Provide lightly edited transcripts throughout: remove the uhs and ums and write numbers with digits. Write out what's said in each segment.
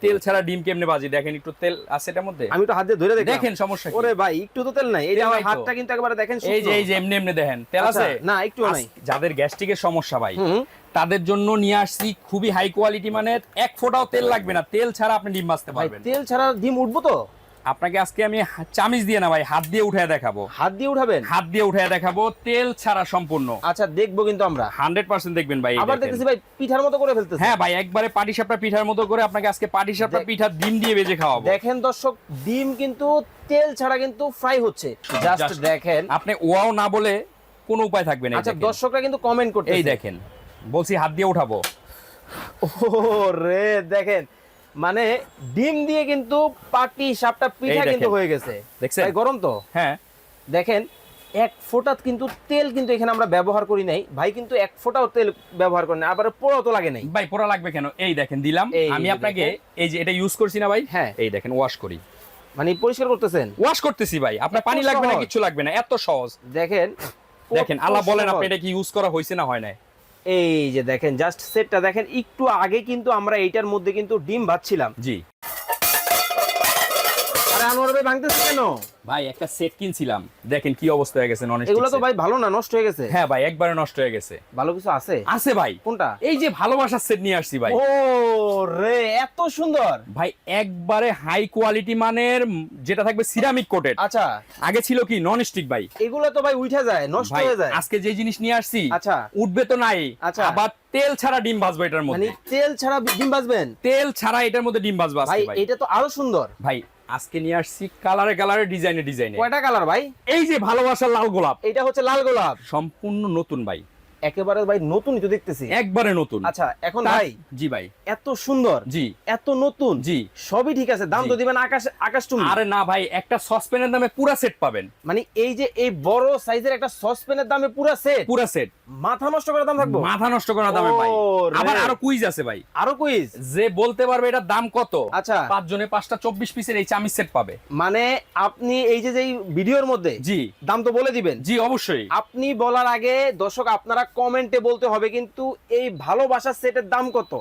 তেল ছাড়া ডিম কেমনে বাজি দেখেন, একটু তেল আছে এটার মধ্যে। আমি তো হাত দিয়ে ধরে দেখি, দেখেন সমস্যা কি? ওরে ভাই একটু তো তেল নাই, এই যে তেল আমার নাই তো। হাতটা কিন্তু একবারে দেখেন এই যে শুকনো। এই যে এমনি এমনি দেখেন তেল আচ্ছা, আছে না একটু নাই। যাদের গ্যাস্ট্রিকের সমস্যা ভাই হুম। তাদের জন্য নিয়ে আসছি খুবই হাই কোয়ালিটি, মানে এক ফোঁটাও তেল লাগবে না, তেল ছাড়া আপনি ডিম ভাজতে ভাই পারবেন। তেল ছাড়া ডিম উঠবো তো? আপনাকে আজকে আমি চামিচ দিয়ে না ভাই, হাত দিয়ে উঠায় দেখাবো। হাত দিয়ে উঠাবেন? হাত দিয়ে উঠায় দেখাবো, তেল ছাড়া সম্পূর্ণ। আচ্ছা দেখবো কিন্তু আমরা 100% দেখবেন ভাই। এই আবার দেখেন। দেখতেছি ভাই পিঠার মতো করে ফেলতেছে। হ্যাঁ ভাই, একবারে পাটিসাপটা পিঠার মতো করে আপনাকে আজকে পাটিসাপটা পিঠা ডিম দিয়ে ভেজে খাওয়াবো। দেখেন দর্শক, ডিম কিন্তু তেল ছাড়া কিন্তু ফ্রাই হচ্ছে, জাস্ট Just দেখেন। আপনি ওয়াও না বলে কোনো উপায় থাকবে না। এই আচ্ছা দেখেন। দর্শকরা কিন্তু কমেন্ট করতে, এই দেখেন, বলছি হাত দিয়ে উঠাবো। ও রে দেখেন, মানে ডিম দিয়ে কিন্তু পাটি সাপটা পিঠা দেখেন। কিন্তু হয়ে গেছে। দেখছেন? ভাই গরম তো? হ্যাঁ দেখেন এক ফোঁটা কিন্তু তেল কিন্তু এখানে আমরা ব্যবহার করি নাই ভাই, কিন্তু এক ফোঁটাও তেল ব্যবহার করি না, আবার পোড়াও তো লাগে নাই। ভাই, পোড়া লাগবে কেন? এই দেখেন দিলাম এই আমি যে আপনাকে। দেখেন। এই যে এটা ইউজ করছি না ভাই, হ্যাঁ। এই দেখেন ওয়াশ করি, মানে পরিষ্কার করতেছেন? ওয়াশ করতেছি ভাই। আপনার এত পানি লাগবে না, সহজ। কিছু লাগবে না, এত সহজ। দেখেন দেখেন কত আল্লাহ বলেন সহজ। আপনি এটা কি ইউজ করা হয়েছে না হয় না। এই যে দেখেন জাস্ট সেটটা দেখেন, একটু আগে কিন্তু আমরা এইটার মধ্যে কিন্তু ডিম ভাজছিলাম। জি আরে আনোয়ার ভাই ভাঙতেছে কেন? ভাই, একটা সেট কিনছিলাম, দেখেন কি অবস্থা হয়ে গেছে। নন এগুলো তো ভাই ভালো না, নষ্ট হয়ে গেছে। হ্যাঁ ভাই, একবারে নষ্ট হয়ে গেছে। ভালো কিছু আছে? আছে ভাই। কোনটা? এই যে ভালোবাসার সেট নিয়ে আসছি ভাই। ও রে এত সুন্দর ভাই একবারে হাই কোয়ালিটি মানের, যেটা থাকবে সিরামিক কোটেড। আচ্ছা আগে ছিল কি নন স্টিক ভাই। এগুলো তো ভাই উঠে যায়, নষ্ট ভাই হয়ে যায়। আজকে যে জিনিস নিয়ে আসছি আচ্ছা। উঠবে তো নাই। আচ্ছা। আবার তেল ছাড়া ডিম ভাজবো এটার মানে মধ্যে। তেল ছাড়া ডিম ভাজবেন? তেল ছাড়া এটার মধ্যে ডিম ভাজবো ভাই আজকে ভাই। এটা তো আরো সুন্দর। ভাই আজকে নিয়ে আসছি কালারে কালারে, ডিজাইনে ডিজাইনে। কয়টা কালার ভাই? এই যে ভালোবাসার লাল গোলাপ, এটা হচ্ছে লাল গোলাপ, সম্পূর্ণ নতুন ভাই, একেবারে ভাই নতুনই তো দেখতেছি। একবারে নতুন। আচ্ছা এখন তা- ভাই জি ভাই। এত সুন্দর, জি এত নতুন, জি। সবই ঠিক আছে, দাম জি। তো দিবেন আকাশ আকাশ তুমি। আরে না ভাই, একটা সসপ্যানের দামে পুরা সেট পাবেন। মানে এই যে এই বড় সাইজের একটা সসপ্যানের দামে পুরো সেট, পুরা সেট, মাথা নষ্ট করার দাম থাকবো? মাথা নষ্ট করা দামে ভাই। ও রে। আবার আরো কুইজ আছে ভাই, আরো কুইজ? যে বলতে পারবে এটার দাম কত। আচ্ছা। 5 জনে 5টা 24 পিসের এই চামিচ সেট পাবে। মানে আপনি এই যে যেই ভিডিওর মধ্যে জি দাম তো বলে দিবেন। জি অবশ্যই। আপনি বলার আগে দর্শক আপনারা কমেন্টে বলতে হবে কিন্তু এই ভালোবাসার সেটের দাম কত।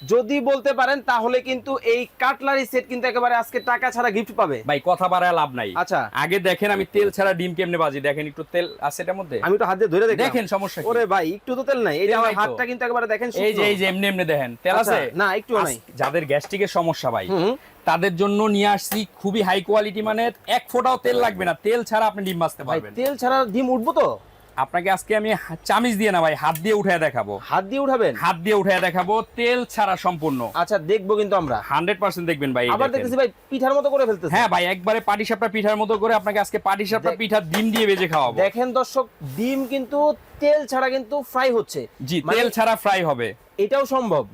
যদি বলতে পারেন তাহলে কিন্তু এই কাটলারি সেট কিন্তু একেবারে আজকে টাকা ছাড়া গিফট পাবে। ভাই কথা বাড়ায় লাভ নাই। আচ্ছা। আগে দেখেন আমি তেল ছাড়া ডিম কেমনে বাজি, দেখেন একটু তেল আছে এটার মধ্যে। আমি তো হাত দিয়ে ধরে দেখি, দেখেন সমস্যা কি? ওরে ভাই একটু তো তেল নাই, এই যে তেল আমার নাই তো। হাতটা কিন্তু একেবারে দেখেন এই যে শুকনো। এই যে এমনি এমনি দেখেন তেল আচ্ছা, আছে না একটু নাই। যাদের গ্যাস্ট্রিকের সমস্যা ভাই হুম। তাদের জন্য নিয়ে আসছি খুবই হাই কোয়ালিটি, মানে এক ফোঁটাও তেল লাগবে না, তেল ছাড়া আপনি ডিম ভাজতে ভাই পারবেন। তেল ছাড়া ডিম উঠবো তো? আপনাকে আজকে আমি চামিচ দিয়ে না ভাই, হাত দিয়ে উঠায় দেখাবো। হাত দিয়ে উঠাবেন? হাত দিয়ে উঠায় দেখাবো, তেল ছাড়া সম্পূর্ণ। আচ্ছা দেখবো কিন্তু আমরা 100% দেখবেন ভাই। এই আবার দেখেন। দেখতেছি ভাই পিঠার মতো করে ফেলতেছে। হ্যাঁ ভাই, একবারে পাটিসাপটা পিঠার মতো করে আপনাকে আজকে পাটিসাপটা পিঠা ডিম দিয়ে ভেজে খাওয়াবো। দেখেন দর্শক, ডিম কিন্তু তেল ছাড়া কিন্তু ফ্রাই হচ্ছে। জি, মানে তেল ছাড়া ফ্রাই হবে এটাও সম্ভব?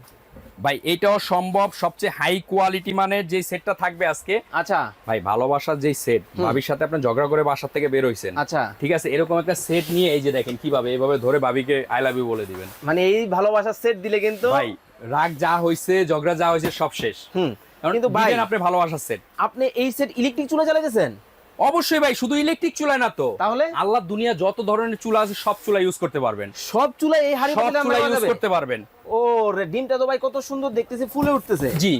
ভাই এটাও সম্ভব। সবচেয়ে হাই কোয়ালিটি মানের যে সেটটা থাকবে আজকে। আচ্ছা ভাই ভালোবাসার যে সেট, ভাবির সাথে আপনি ঝগড়া করে বাসা থেকে বের হইছেন, আচ্ছা। ঠিক আছে, এরকম একটা সেট নিয়ে এই যে দেখেন কিভাবে এইভাবে ধরে ভাবিকে আই লাভ ইউ বলে দিবেন। মানে এই ভালোবাসার সেট দিলে কিন্তু ভাই রাগ যা হইছে, ঝগড়া যা হইছে সব শেষ। কিন্তু কিন্তু ভাই ভাই আপনি ভালোবাসার সেট। আপনি এই সেট ইলেকট্রিক চুলা চালাইতেছেন? অবশ্যই ভাই, শুধু ইলেকট্রিক চুলায় না তো, তাহলে? আল্লাহ দুনিয়া যত ধরনের চুলা আছে সব চুলা ইউজ করতে পারবেন। সব চুলা এই হাড়ি সব পাতিলে চুলা আমরা ইউজ যাবে? করতে পারবেন। ও রে, ডিমটা তো ভাই কত সুন্দর দেখতেছি, ফুলে উঠতেছে। জি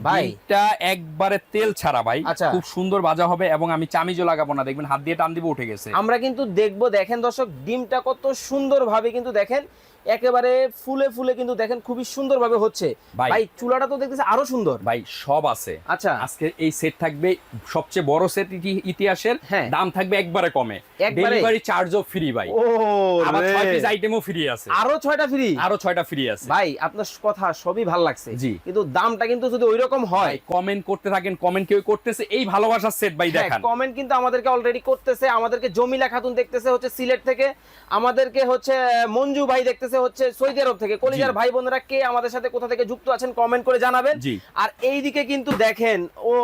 ভাই। এটা একবারে তেল ছাড়া ভাই। আচ্ছা। খুব সুন্দর ভাজা হবে এবং আমি চামিজও লাগাবো না, দেখবেন হাত দিয়ে টান দিব উঠে গেছে। আমরা কিন্তু দেখবো, দেখেন দর্শক ডিমটা কত সুন্দর ভাবে কিন্তু দেখেন একেবারে ফুলে ফুলে কিন্তু দেখেন খুবই সুন্দর ভাবে হচ্ছে। ভাই। ভাই চুলাটা তো দেখতেছি আরো সুন্দর। ভাই সব আছে। আচ্ছা। আজকে এই সেট থাকবে সবচেয়ে বড় সেট ইতিহাসের। হ্যাঁ। দাম থাকবে একবারে কমে, একবারে? ডেলিভারি চার্জও ফ্রি ভাই। ও আবার রে। 6 পিস আইটেমও ফ্রি আছে। আরো 6টা ফ্রি? আরো 6টা ফ্রি আছে। ভাই আপনার কথা সবই ভালো লাগছে, জি। কিন্তু দামটা কিন্তু যদি ওইরকম হয়। কমেন্ট করতে থাকেন, কমেন্ট কেউ করতেছে এই ভালোবাসার সেট ভাই দেখান। কমেন্ট কিন্তু আমাদেরকে অলরেডি করতেছে, আমাদেরকে জমিলা খাতুন দেখতেছে হচ্ছে সিলেট থেকে, আমাদেরকে হচ্ছে মঞ্জু ভাই দেখতেছে হচ্ছে সৌদি আরব থেকে। কলিজার ভাই বোনেরা কে আমাদের সাথে কোথা থেকে যুক্ত আছেন কমেন্ট করে জানাবেন। জি। আর এইদিকে কিন্তু দেখেন, ও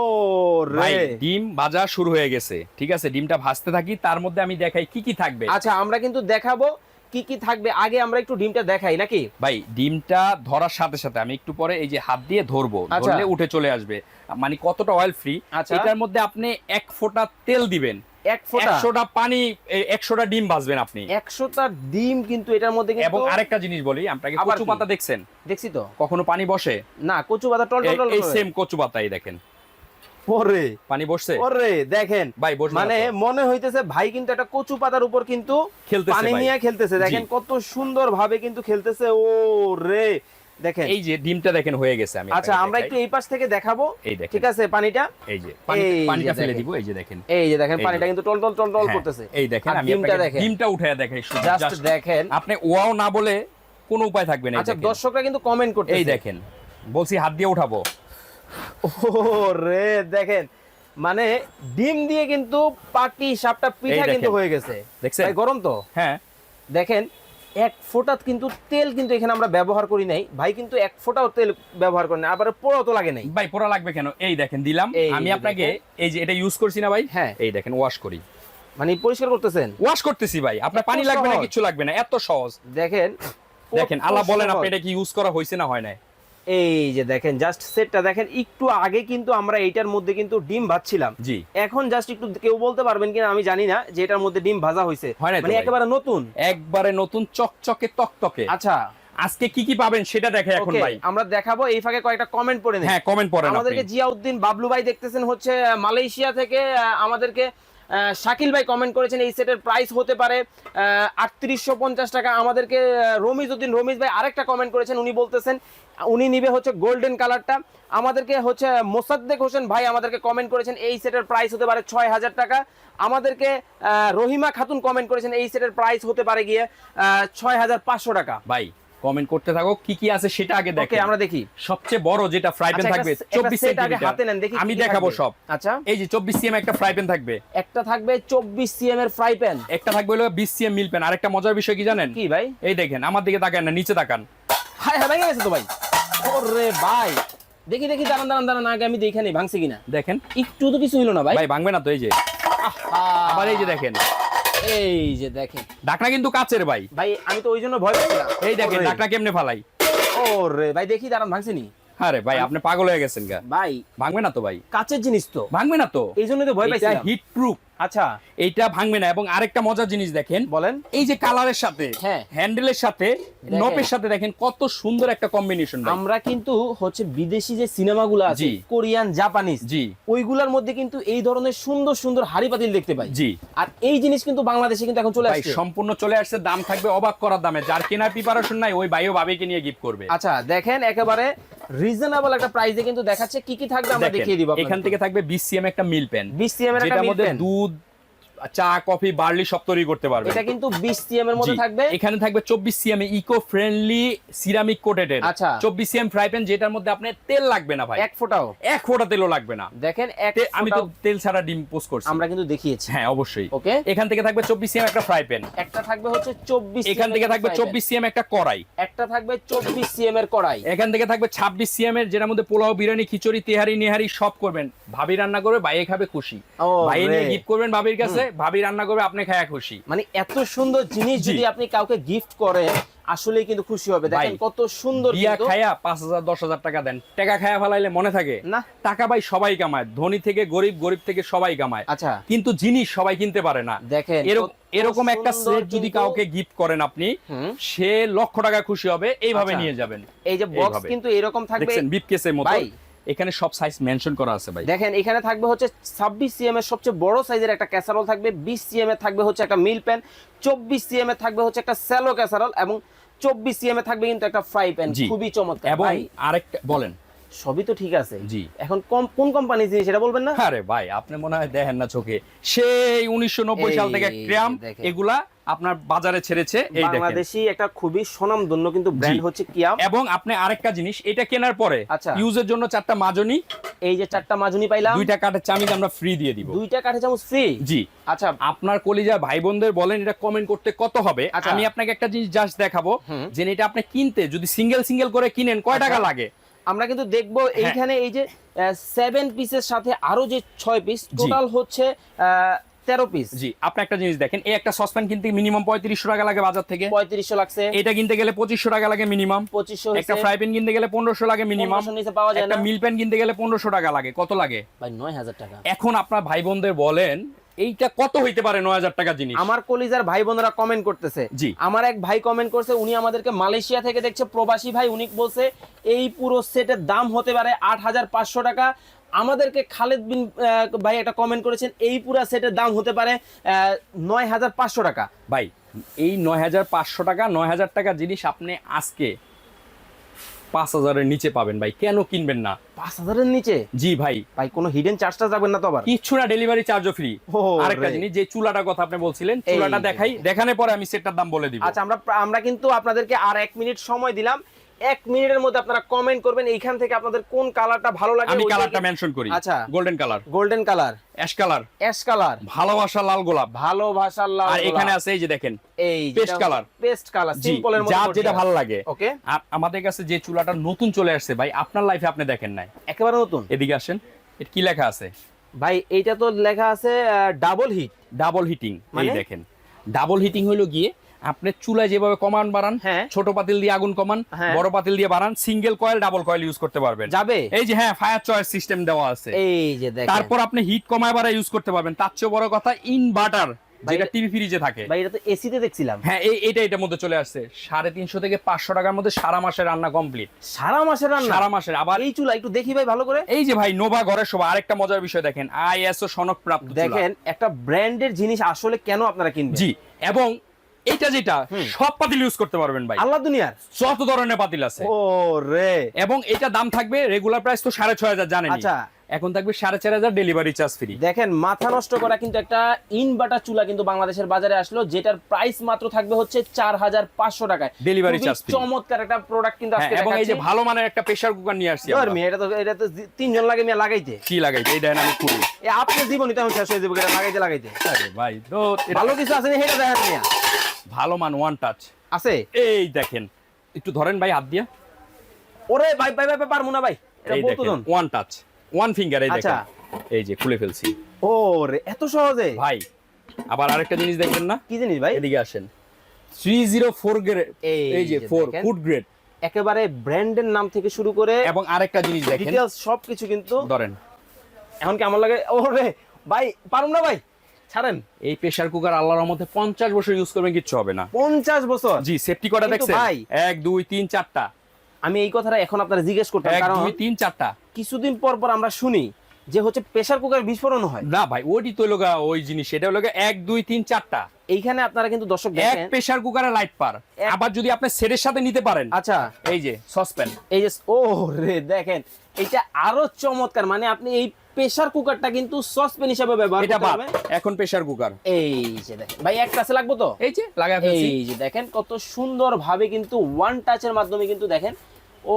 ভাই রে। ডিম ভাজা শুরু হয়ে গেছে, ঠিক আছে, ডিমটা ভাজতে থাকি, তার মধ্যে আমি দেখাই কি কি থাকবে। আচ্ছা আমরা কিন্তু দেখাবো কি কি থাকবে, আগে আমরা একটু ডিমটা দেখাই নাকি? ভাই ডিমটা ধরার সাথে সাথে আমি একটু পরে এই যে হাত দিয়ে ধরবো, আচ্ছা। ধরলে উঠে চলে আসবে, মানে কতটা অয়েল ফ্রি। আচ্ছা। এটার মধ্যে আপনি এক ফোঁটা তেল দিবেন, এক ফোঁটা 100টা পানি 100টা ডিম ভাজবেন আপনি। 100টা ডিম কিন্তু এটার মধ্যে কিন্তু। এবং আরেকটা জিনিস বলি, আপনাকে আবার কচু কি? পাতা দেখছেন? দেখছি তো। কখনো পানি বসে? না, কচু পাতা টল টল টল এই করে। সেম কচু পাতাই দেখেন ওরে পানি বসছে। ওরে দেখেন ভাই বসবে না মানে তো। মনে হইতেছে ভাই কিন্তু একটা কচু পাতার উপর কিন্তু খেলতেছে পানি ভাই। নিয়ে খেলতেছে। দেখেন জি। কত সুন্দর ভাবে কিন্তু খেলতেছে। ও রে দেখেন। এই যে ডিমটা দেখেন হয়ে গেছে। আমি আচ্ছা আমরা একটু এই পাশ থেকে দেখাবো। এই দেখেন। ঠিক আছে পানিটা। এই যে এই পানিটা যে ফেলে দেখেন। দিব। এই যে দেখেন, এই যে দেখেন এই পানিটা যে। কিন্তু টল টল টল টল হ্যাঁ, করতেছে। এই দেখেন আর আমি ডিমটা আপনাকে দেখেন। ডিমটা উঠায় দেখাই শুধু। জাস্ট Just দেখেন। আপনি ওয়াও না বলে কোনো উপায় থাকবে না। এই আচ্ছা দেখেন। দর্শকরা কিন্তু কমেন্ট করতেছে। এই দেখেন, বলছি হাত দিয়ে উঠাবো। ও রে দেখেন মানে ডিম দিয়ে কিন্তু পাটি সাপটা পিঠা দেখেন। কিন্তু হয়ে গেছে। দেখছেন? ভাই গরম তো। হ্যাঁ দেখেন এক ফোঁটা কিন্তু তেল কিন্তু এখানে আমরা ব্যবহার করি নাই। ভাই কিন্তু এক ফোঁটাও তেল ব্যবহার করেন না। আবার পোড়াও তো লাগে নাই। ভাই পোড়া লাগবে কেন? এই দেখেন দিলাম। এই আমি যে আপনাকে দেখেন। এই যে এটা ইউজ করছি না ভাই। হ্যাঁ। এই দেখেন ওয়াশ করি। মানে পরিষ্কার করতেছেন। ওয়াশ করতেছি ভাই। আপনার এত পানি লাগবে না, সহজ। কিছু লাগবে না, এত সহজ। দেখেন দেখেন কত আল্লাহ বলেন সহজ। আপনি এটা কি ইউজ করা হয়েছে না হয় না? এই যে দেখেন জাস্ট সেটটা দেখেন। একটু আগে কিন্তু আমরা এইটার মধ্যে কিন্তু ডিম ভাজছিলাম। জি। এখন জাস্ট একটু কেউ বলতে পারবেন কিনা আমি জানি না যে এটার মধ্যে ডিম ভাজা হয়েছে। হয় নাই তো মানে ভাই। একেবারে নতুন। একবারে নতুন চকচকে তকতকে। আচ্ছা আজকে কি কি পাবেন সেটা দেখে এখন ওকে ভাই। আমরা দেখাবো। এই ফাঁকে কয়েকটা কমেন্ট পড়ে নেই। হ্যাঁ কমেন্ট পড়েন আপনি। আমাদেরকে জিয়াউদ্দিন বাবলু ভাই দেখতেছেন হচ্ছে মালয়েশিয়া থেকে। আমাদেরকে শাকিল ভাই কমেন্ট করেছেন এই সেটের প্রাইস হতে পারে 3850 টাকা। আমাদেরকে রমিজ ভাই আরেকটা কমেন্ট করেছেন। উনি বলতেছেন উনি নিবে হচ্ছে গোল্ডেন কালারটা। আমাদেরকে হচ্ছে মোসাদ্দেক হোসেন ভাই আমাদেরকে কমেন্ট করেছেন এই সেটের প্রাইস হতে পারে 6000 টাকা। আমাদেরকে রহিমা খাতুন কমেন্ট করেছেন এই সেটের প্রাইস হতে পারে গিয়ে 6500 টাকা। ভাই কমেন্ট করতে থাকো, কি কি আছে সেটা আগে ওকে দেখেন। আমরা দেখি। সবচেয়ে বড় যেটা ফ্রাই প্যান আচ্ছা, থাকবে একটা 24 set আগে হাতে নেন, দেখি সেন্টিমিটার। আমি কি কি দেখাবো থাকবে। সব। আচ্ছা এই যে 24 সিএম একটা ফ্রাই প্যান থাকবে। একটা থাকবে 24 সিএম এর ফ্রাই প্যান। একটা থাকবে হলো 20 সিএম মিল প্যান। আরেকটা মজার বিষয় কি জানেন? কি ভাই? এই দেখেন, আমার দিকে তাকান না, নিচে তাকান। হাই হাই ভেঙে গেছে তো ভাই। ওরে ভাই দেখি দেখি দাঁড়ান দাঁড়ান দাঁড়ান আগে আমি দেখে নেই ভাঙছে কিনা। দেখেন একটু তো কিছু হলো না ভাই। ভাই ভাঙবে না তো। এই যে আবার এই যে দেখেন, এই যে দেখেন ঢাকনা কিন্তু কাচের ভাই। ভাই আমি তো ওই জন্য ভয় পাচ্ছিলাম। এই দেখেন ওরে, ঢাকনা কেমনে ফালাই। ওরে ভাই দেখি দাঁড়ান ভাঙছে নি। আরে ভাই আপনি পাগল হয়ে গেছেন গা। ভাই ভাঙবে না তো ভাই। কাচের জিনিস তো, ভাঙবে না তো। এই জন্য তো ভয় এটা পাইছিলাম। Heat proof. আচ্ছা এইটা ভাঙবে না। এবং আরেকটা মজার জিনিস দেখেন, বলেন। এই যে কালারের সাথে হ্যাঁ। হ্যান্ডেলের সাথে নপের সাথে দেখেন কত সুন্দর একটা কম্বিনেশন ভাই। আমরা কিন্তু হচ্ছে বিদেশি যে সিনেমাগুলো আছে জি। কোরিয়ান জাপানিজ জি ওইগুলোর মধ্যে কিন্তু এই ধরনের সুন্দর সুন্দর হাড়ি পাতিল দেখতে পাই। জি আর এই জিনিস কিন্তু বাংলাদেশে কিন্তু এখন চলে ভাই আসছে। সম্পূর্ণ চলে আসছে। দাম থাকবে অবাক করার দামে। যার কেনার প্রিপারেশন নাই ওই ভাইও ভাবিকে নিয়ে গিফট করবে। আচ্ছা দেখেন একেবারে রিজনেবল একটা প্রাইসে কিন্তু দেখাচ্ছে কি কি থাকবে আমরা দেখেন, দেখিয়ে দিব আপনাদের। এখান থেকে থাকবে 20 সিএম একটা মিল প্যান, 20 সিএম এর একটা যেটার মিল মধ্যে পেন। দুধ, চা, কফি, বার্লি সব তৈরি করতে পারবে। এটা কিন্তু 20 সিএম এর মধ্যে জি, থাকবে। এখানে থাকবে 24 cm eco friendly ceramic coated. আচ্ছা। 24 সিএম ফ্রাই প্যান, যেটার মধ্যে আপনার তেল লাগবে না ভাই। এক ফোঁটাও। এক ফোঁটা তেলও লাগবে না। দেখেন এক আমি তো ফোঁটাও তেল ছাড়া ডিম পোস্ট করছি। আমরা কিন্তু দেখিয়েছি। হ্যাঁ অবশ্যই। ওকে এখান থেকে থাকবে 24 সিএম একটা ফ্রাই প্যান। একটা থাকবে হচ্ছে 24 এখান থেকে থাকবে 24 সিএম একটা কড়াই। একটা থাকবে 24 সিএম এর কড়াই। এখান থেকে থাকবে 26 সিএম এর, যেটার মধ্যে পোলাও, বিরিয়ানি, খিচুড়ি, তেহারি, নেহারি সব করবেন। ভাবি রান্না করবে, ভাইয়ে খাবে খুশি। ও ভাই রে। নিয়ে গিফট করবেন ভাবির কাছে, ভাবি রান্না করবে, আপনি খায়া খুশি। মানে এত সুন্দর জিনিস জি। যদি আপনি কাউকে গিফট করেন আসলেই কিন্তু খুশি হবে। দেখেন ভাই, কত সুন্দর বিয়া কিন্তু। খায়া 5000 10,000 টাকা দেন, টাকা খায়া ফেলাইলে মনে থাকে না। টাকা ভাই সবাই কামায়, ধনী থেকে গরিব, গরিব থেকে সবাই কামায়। আচ্ছা কিন্তু জিনিস সবাই কিনতে পারে না। দেখেন এরকম একটা সুন্দর সেট যদি কিন্তু- কাউকে গিফট করেন আপনি, হুম। সে লক্ষ টাকা খুশি হবে। এইভাবে আচ্ছা। নিয়ে যাবেন। এই যে বক্স এইভাবে। কিন্তু এরকম থাকবে। দেখছেন বিপ কেসের মতো। ভাই। এখানে সব সাইজ মেনশন করা আছে ভাই। দেখেন এখানে থাকবে হচ্ছে 26 সিএম এর সবচেয়ে বড় সাইজের একটা ক্যাসারোল থাকবে, 20 সিএম এর থাকবে হচ্ছে একটা মিল প্যান, 24 সিএম এর থাকবে হচ্ছে একটা স্যালো ক্যাসারোল এবং 24 সিএম এর থাকবে কিন্তু একটা ফ্রাই প্যান। জি। খুবই চমৎকার এবং ভাই। আরেকটা বলেন। সবই তো ঠিক আছে। জি। এখন কোন কোম্পানি জিনিস সেটা বলবেন না? আরে ভাই আপনি মনে হয় দেখেন না চোখে, সেই 1990 সাল থেকে এই ক্র্যাম দেখেন। এগুলা আপনার বাজারে ছেড়েছে। এই দেখেন। বাংলাদেশি একটা খুবই সুনামধন্য কিন্তু ব্র্যান্ড জি। হচ্ছে কিয়াম। এবং আপনি আরেকটা জিনিস, এটা কেনার পরে আচ্ছা। ইউজের জন্য 4টা মাজনি, এই যে 4টা মাজুনি পাইলাম, 2টা কাঠের চামিচ আমরা ফ্রি দিয়ে দিব। 2টা কাঠে চামচ ফ্রি। জি। আচ্ছা আপনার কলিজা ভাই বোনদের বলেন এটা কমেন্ট করতে কত হবে। আচ্ছা। আমি আপনাকে একটা জিনিস জাস্ট দেখাবো, হুম। যে এটা আপনি কিনতে যদি সিঙ্গেল সিঙ্গেল করে কিনেন কয় টাকা আচ্ছা। লাগে। আমরা কিন্তু দেখবো এইখানে এই যে 7 পিসের সাথে আরো যে 6 পিস টোটাল হচ্ছে 13 পিস। জি, আপনি একটা জিনিস দেখেন, এই একটা সসপ্যান কিনতে মিনিমাম 3500 টাকা লাগে বাজার থেকে। 3500 লাগছে, এটা কিনতে গেলে 2500 টাকা লাগে মিনিমাম। 2500 একটা ফ্রাই প্যান কিনতে গেলে 1500 লাগে মিনিমাম। 1500 নিচে পাওয়া যায় একটা না মিল প্যান কিনতে গেলে 1500 টাকা লাগে। কত লাগে ভাই? 9000 টাকা। এখন আপনার ভাই বোনদের বলেন এইটা কত হইতে পারে 9000 টাকা জিনিস? আমার কলিজার ভাই বোনেরা কমেন্ট করতেছে। জি। আমার এক ভাই কমেন্ট করছে, উনি আমাদেরকে মালয়েশিয়া থেকে দেখছে, প্রবাসী ভাই। উনি বলছে এই পুরো সেটের দাম হতে পারে 8500 টাকা। আমাদেরকে খালেদ বিন ভাই একটা কমেন্ট করেছেন, এই পুরো সেটের দাম হতে পারে 9500 টাকা। ভাই এই 9500 টাকা, 9000 টাকা জিনিস আপনি আজকে 5000 এর নিচে পাবেন ভাই, কেন কিনবেন না? 5000 এর নিচে? জি ভাই। ভাই কোনো হিডেন চার্জটা যাবেন না তো আবার? কিচ্ছু না, ডেলিভারি চার্জও ফ্রি। ও আরেকটা রে। জিনিস, যে চুলাটার কথা আপনি বলছিলেন, চুলাটা দেখাই, দেখানোর পরে আমি সেটটার দাম বলে দিব। আচ্ছা, আমরা কিন্তু আপনাদেরকে আর 1 মিনিট সময় দিলাম। 1 মিনিটের মধ্যে আপনারা কমেন্ট করবেন এইখান থেকে আপনাদের কোন কালারটা ভালো লাগে। আমি কালারটা মেনশন করি। আচ্ছা, golden colour, golden colour, ash colour, ash colour, ভালোবাসা লাল গোলাপ, ভালোবাসার লাল আর গোলাপ। এখানে আছে এই যে দেখেন এই পেস্ট কালার। পেস্ট কালার, জি, সিম্পলের মধ্যে যার করছে। যেটা ভালো লাগে। ওকে। আর আমাদের কাছে যে চুলাটা নতুন চলে আসছে ভাই, আপনার লাইফে আপনি দেখেন নাই, একেবারে নতুন। এদিকে আসেন, এটা কি লেখা আছে ভাই? এইটা তো লেখা আছে ডাবল হিট। Double heating. এই মানে? দেখেন, ডাবল হিটিং হলো গিয়ে আপনি চুলায় যেভাবে কমান বাড়ান, হ্যাঁ। ছোট পাতিল দিয়ে আগুন কমান, হ্যাঁ। বড় পাতিল দিয়ে বাড়ান, single coil double coil use করতে পারবেন। যাবে? এই যে হ্যাঁ, ফায়ার চয়েস সিস্টেম দেওয়া আছে। এই যে দেখেন। তারপর আপনি হিট কমায় বাড়া ইউজ করতে পারবেন। তার চেয়ে বড় কথা, ইনভার্টার, যেটা টিভি ফ্রিজে থাকে। ভাই এটা তো এসিতে দেখছিলাম। হ্যাঁ, এটার মধ্যে চলে আসছে। 350 থেকে 500 টাকার মধ্যে সারা মাসের রান্না কমপ্লিট। সারা মাসের রান্না? সারা মাসের। আবার এই চুলা একটু দেখি ভাই ভালো করে। এই যে ভাই, নোভা ঘরের শোভা। আরেকটা মজার বিষয় দেখেন, আইএসও সনদ প্রাপ্ত চুলা। দেখেন একটা ব্র্যান্ডের জিনিস আসলে কেন আপনারা কিনবেন। জি, এবং এটা যেটা সব পাতিল ইউজ করতে পারবেন ভাই, আল্লাহ দুনিয়ার যত ধরনের পাতিল আছে। ও রে। এবং এটা দাম থাকবে, রেগুলার প্রাইস তো 6500 জানেন। আচ্ছা, এখন থাকবে 4500, ডেলিভারি চার্জ ফ্রি। দেখেন মাথা নষ্ট করা কিন্তু একটা ইনভার্টার চুলা কিন্তু বাংলাদেশের বাজারে আসলো, যেটার প্রাইস মাত্র থাকবে হচ্ছে 4500 টাকায়। ডেলিভারি খুবই চার্জ ফ্রি। চমৎকার একটা প্রোডাক্ট কিন্তু আজকে এবং এই যে দেখাচ্ছি। ভালো মানের একটা প্রেসার কুকার নিয়ে আসছি আমরা। এটা তো 3 জন লাগে মিয়া লাগাইতে। কি লাগাইতে? এই দেখেন আমি খুলি। এ আপনি জীবনই তেমন শেষ হয়ে যাবে এটা লাগাইতে। আরে ভাই তো ভালো কিছু আছে না এটা দেখেন মিয়া? ভালো মান, ওয়ান টাচ আছে। এই দেখেন, একটু ধরেন ভাই হাত দিয়া। ওরে ভাই ভাই ভাই পারমু না ভাই, এটা এই বলতো দেখেন, John. One touch, one finger. এই আচ্ছা। দেখেন, এই যে খুলে ফেলছি ও রে, এত সহজে ভাই। আবার আরেকটা জিনিস দেখবেন না? কি জিনিস ভাই? এদিকে আসেন, 304 গ্রেড। এই যে 4 দেখেন। Food grade. একেবারে ব্র্যান্ডের নাম থেকে শুরু করে এবং আরেকটা জিনিস দেখেন, ডিটেইলস সবকিছু কিন্তু ধরেন। এখন কেমন লাগে? ওরে ভাই পারুম না ভাই, ছাড়েন। এই প্রেসার কুকার আল্লাহর রহমতে 50 বছর ইউজ করবেন, কিচ্ছু হবে না। 50 বছর? জি, সেফটি কটা কিন্তু দেখছেন? ভাই, 1 2 3 4টা। আমি এই কথাটা এখন আপনারা জিজ্ঞেস করতাম, 1 কারণ 2 3 4টা। কিছুদিন পর পর আমরা শুনি যে হচ্ছে প্রেসার কুকার বিস্ফোরণ হয়। না ভাই, ওইটি তো লগা ওই জিনিস, এটা হলো 1 2 3 4টা। এইখানে আপনারা কিন্তু দর্শক এক দেখেন। প্রেসার কুকারে লাইট পার। আবার যদি আপনি সেটের সাথে নিতে পারেন, আচ্ছা, এই যে সসপ্যান। এই যে ও রে দেখেন, এটা আরো চমৎকার। মানে আপনি এই প্রেসার কুকারটা কিন্তু সসপ্যান হিসেবে ব্যবহার এটা করতে বাদ, পারবেন। এখন প্রেসার কুকার। এই যে দেখেন ভাই, এক টাচে লাগবে তো? এই যে লাগায় ফেলছি। এই যে দেখেন কত সুন্দর ভাবে কিন্তু ওয়ান টাচের মাধ্যমে কিন্তু দেখেন। ও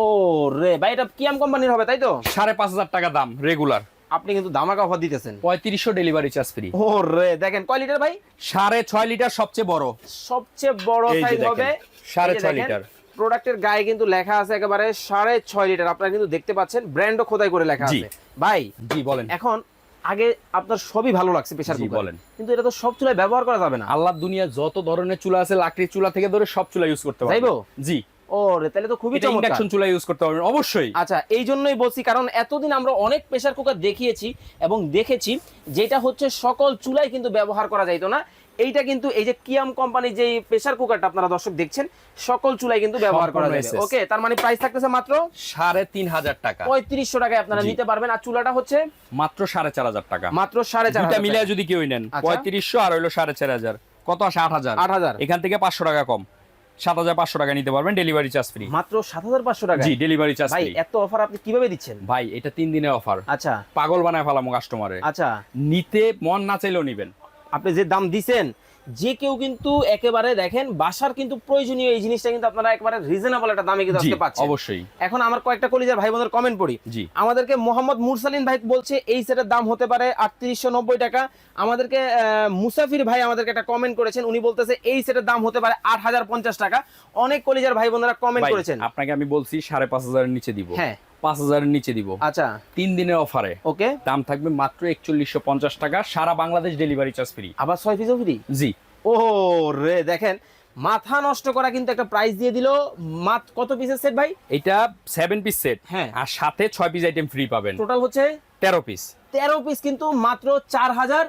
রে ভাই, এটা কিয়াম কোম্পানির হবে তাই তো? 5500 টাকা দাম রেগুলার। আপনি কিন্তু ধামাকা অফার দিতেছেন। 3500 ডেলিভারি চার্জ ফ্রি। ও রে দেখেন, কয় লিটার ভাই? 6.5 লিটার, সবচেয়ে বড়। সবচেয়ে বড় এই যে সাইজ দেখেন, হবে 6.5 লিটার। প্রোডাক্টের গায়ে কিন্তু লেখা আছে একেবারে 6.5 লিটার। আপনারা কিন্তু দেখতে পাচ্ছেন, ব্র্যান্ডও খোদাই করে লেখা জি। আছে। ভাই জি বলেন। এখন আগে আপনার সবই ভালো লাগছে প্রেসার জি, কুকার, বলেন। কিন্তু এটা তো সব চুলায় ব্যবহার করা যাবে না। আল্লাহর দুনিয়া যত ধরনের চুলা আছে, লাকড়ির চুলা থেকে ধরে সব চুলা ইউজ করতে পারবেন। যাইবো? জি। ও রে, তাহলে তো খুবই এটা চমৎকার। ইন্ডাকশন চুলা ইউজ করতে পারবেন অবশ্যই। আচ্ছা, এই জন্যই বলছি, কারণ এতদিন আমরা অনেক প্রেসার কুকার দেখিয়েছি এবং দেখেছি যেটা হচ্ছে সকল চুলায় কিন্তু ব্যবহার করা যাইতো না। এইটা কিন্তু এই যে কিয়াম কোম্পানি যে প্রেসার কুকারটা আপনারা দর্শক দেখছেন, সকল চুলায় কিন্তু ব্যবহার করা সম্পূর্ণ যাবে। SS ওকে, তার মানে প্রাইস থাকতেছে মাত্র 3500 টাকা। 3500 টাকায় আপনারা জি। নিতে পারবেন। আর চুলাটা হচ্ছে মাত্র 4500 টাকা। মাত্র 4500 দুটা মিলে যদি কেউ নেন, আচ্ছা। 3500 আর হইলো 4500, কত আসে? 8000। 8000। এখান থেকে 500 টাকা কম, 7500 টাকা নিতে পারবেন, ডেলিভারি চার্জ ফ্রি। মাত্র 7500 টাকা? জি, ডেলিভারি চার্জ ভাই ফ্রি। এত অফার আপনি কিভাবে দিচ্ছেন? ভাই এটা 3 দিনের অফার, আচ্ছা পাগল বানায় ফেলামো কাস্টমারে। আচ্ছা, নিতে মন না চাইলেও নিবেন। আপনি যে দাম দিছেন, যে কেউ কিন্তু একেবারে দেখেন বাসার কিন্তু প্রয়োজনীয় এই জিনিসটা কিন্তু আপনারা একেবারে রিজনেবল একটা দামে কিন্তু জি, আজকে পাচ্ছেন। অবশ্যই। এখন আমার কয়েকটা কলিজার ভাই বোনের কমেন্ট পড়ি। জি। আমাদেরকে মোহাম্মদ মুরসালিন ভাই বলছে এই সেটের দাম হতে পারে 3890 টাকা। আমাদেরকে মুসাফির ভাই আমাদেরকে একটা কমেন্ট করেছেন, উনি বলতেছে এই সেটের দাম হতে পারে 8050 টাকা। অনেক কলিজার ভাই বোনেরা কমেন্ট ভাই, করেছেন। আপনাকে আমি বলছি 5500 এর নিচে দিব। হ্যাঁ, 5000 এর নিচে দিব। আচ্ছা 3 দিনের অফারে ওকে, দাম থাকবে মাত্র 4150 টাকা, সারা বাংলাদেশ ডেলিভারি চার্জ ফ্রি। আবার 6 পিসও ফ্রি? জি। ও রে দেখেন, মাথা নষ্ট করা কিন্তু একটা প্রাইস দিয়ে দিল। কত পিসের সেট ভাই? এটা 7 পিস সেট। হ্যাঁ। আর সাথে 6 পিস আইটেম ফ্রি পাবেন। টোটাল হচ্ছে 13 পিস। 13 পিস, কিন্তু মাত্র 4000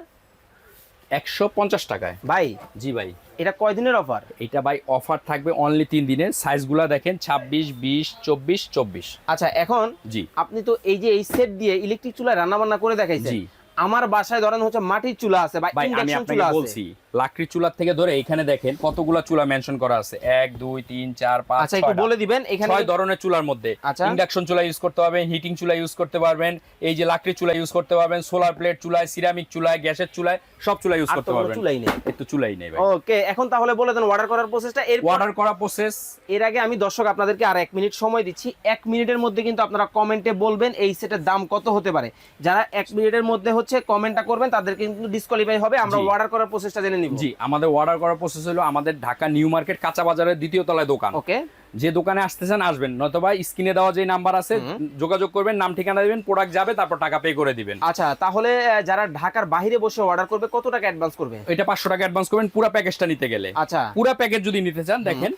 150 টাকায়। ভাই জি ভাই, এটা কয় দিনের অফার? এটা ভাই অফার থাকবে অনলি 3 দিনের। সাইজগুলো দেখেন 26, 20, 24, 24। আচ্ছা এখন জি আপনি তো এই যে এই সেট দিয়ে ইলেকট্রিক চুলায় রান্না বান্না করে দেখাইছেন। জি আমার বাসায় ধরেন হচ্ছে মাটির চুলা আছে বা ভাই, আমি ইন্ডাকশন আপনাকে চুলা আছে। বলছি লাকড়ির চুলার থেকে ধরে এখানে দেখেন কতগুলা চুলা মেনশন করা আছে, 1 2 3 4 5 আচ্ছা একটু 6টা। বলে দিবেন এখানে 6 ধরনের চুলার মধ্যে আচ্ছা। ইন্ডাকশন চুলা ইউজ করতে পারবেন, হিটিং চুলা ইউজ করতে পারবেন, এই যে লাকড়ির চুলা ইউজ করতে পারবেন, সোলার প্লেট চুলায়, সিরামিক চুলায়, গ্যাসের চুলায়, সব চুলা ইউজ আর করতে তো কোনো পারবেন। চুলাই নেই। একটু চুলাই নেই ভাই। ওকে এখন তাহলে বলে দেন অর্ডার করার প্রসেসটা। অর্ডার করা প্রসেস, এর আগে আমি দর্শক আপনাদেরকে আর 1 মিনিট সময় দিচ্ছি। 1 মিনিটের মধ্যে কিন্তু আপনারা কমেন্টে বলবেন এই সেটের দাম কত হতে পারে। যারা 1 মিনিটের মধ্যে হচ্ছে কমেন্টটা করবেন তাদের কিন্তু ডিসকোয়ালিফাই হবে। আমরা জি। অর্ডার করার প্রসেসটা জেনে নিব। জি আমাদের অর্ডার করার প্রসেস হলো আমাদের ঢাকা নিউ মার্কেট কাঁচা বাজারের 2য় তলায় দোকান। ওকে যে দোকানে আসতেছেন আসবেন, নয়তোবা স্ক্রিনে দেওয়া যে নাম্বার আছে যোগাযোগ করবেন, নাম ঠিকানা দিবেন, প্রোডাক্ট যাবে, তারপর টাকা পে করে দিবেন। আচ্ছা তাহলে যারা ঢাকার বাইরে বসে অর্ডার করবে কত টাকা অ্যাডভান্স করবে? এটা 500 টাকা অ্যাডভান্স করবেন পুরো প্যাকেজটা নিতে গেলে। আচ্ছা পুরো প্যাকেজ যদি নিতে চান দেখেন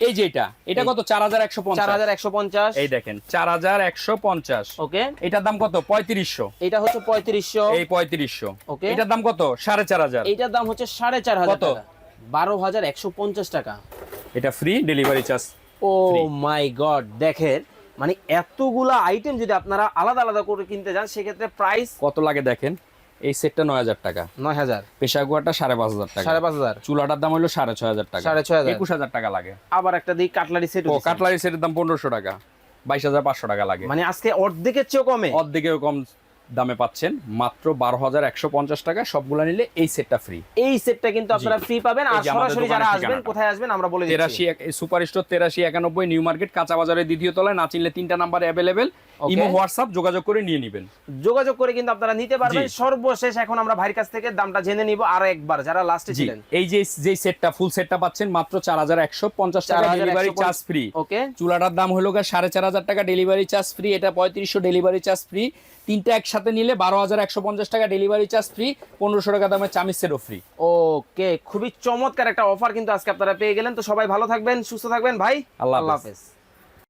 এই যে এটা কত 4150। 4150 এই দেখেন 4150। ওকে এটার দাম কত 3500। এটা হচ্ছে 3500। এই 3500। ওকে এটার দাম কত 4500। এটার দাম হচ্ছে 4500 কত? টাকা, 12150 টাকা। এটা ফ্রি ডেলিভারি চার্জ। ও মাই গড, দেখেন মানে এতগুলা আইটেম যদি আপনারা আলাদা আলাদা করে কিনতে যান সেক্ষেত্রে প্রাইস কত লাগে দেখেন, এই সেটটা 9000 টাকা, 9000, প্রেসার কুকারটা 5500 টাকা, 5500, চুলাটার দাম হলো 6500 টাকা, 6500, 21000 টাকা লাগে। আবার একটা দিই কাটলারি সেট। ও কাটলারি সেটের দাম 1500 টাকা, 22500 টাকা লাগে। মানে আজকে অর্ধেকের চেয়েও কমে। অর্ধেকেও কম দামে পাচ্ছেন মাত্র 12150 টাকা। সবগুলা নিলে এই সেটটা ফ্রি। এই সেটটা কিন্তু আপনারা ফ্রি পাবেন। আর এই যে আমাদের সরাসরি যারা দোকানের আসবেন ঠিকানাটা। কোথায় আসবেন আমরা বলে দিচ্ছি। 83 সুপার স্টোর 8391 নিউ মার্কেট কাঁচা বাজারের 2য় তলায়। না চিনলে 3টা নাম্বার অ্যাভেলেবেল, ইমো হোয়াটসঅ্যাপ যোগাযোগ করে নিয়ে নেবেন। যোগাযোগ করে কিন্তু আপনারা নিতে পারবেন। জি। সর্বশেষ এখন আমরা ভাইয়ের কাছ থেকে দামটা জেনে নিব আরো একবার যারা লাস্টে জি ছিলেন। এই যে সেটটা ফুল সেটটা পাচ্ছেন মাত্র 4150 টাকা, ডেলিভারি চার্জ ফ্রি। ওকে চুলাটার দাম হলো 4500 টাকা, ডেলিভারি চার্জ ফ্রি। এটা 3500, ডেলিভারি চার্জ ফ্রি। তিনটা একসাথে নিলে 12150 টাকা, ডেলিভারি চার্জ ফ্রি। 1500 টাকা দামের চামিজ সেটও ফ্রি। ওকে খুবই চমৎকার একটা অফার কিন্তু আজকে আপনারা পেয়ে গেলেন। তো সবাই ভালো থাকবেন, সুস্থ থাকবেন ভাই। আল্লাহ আল্লাহ হাফেজ। হাফেজ।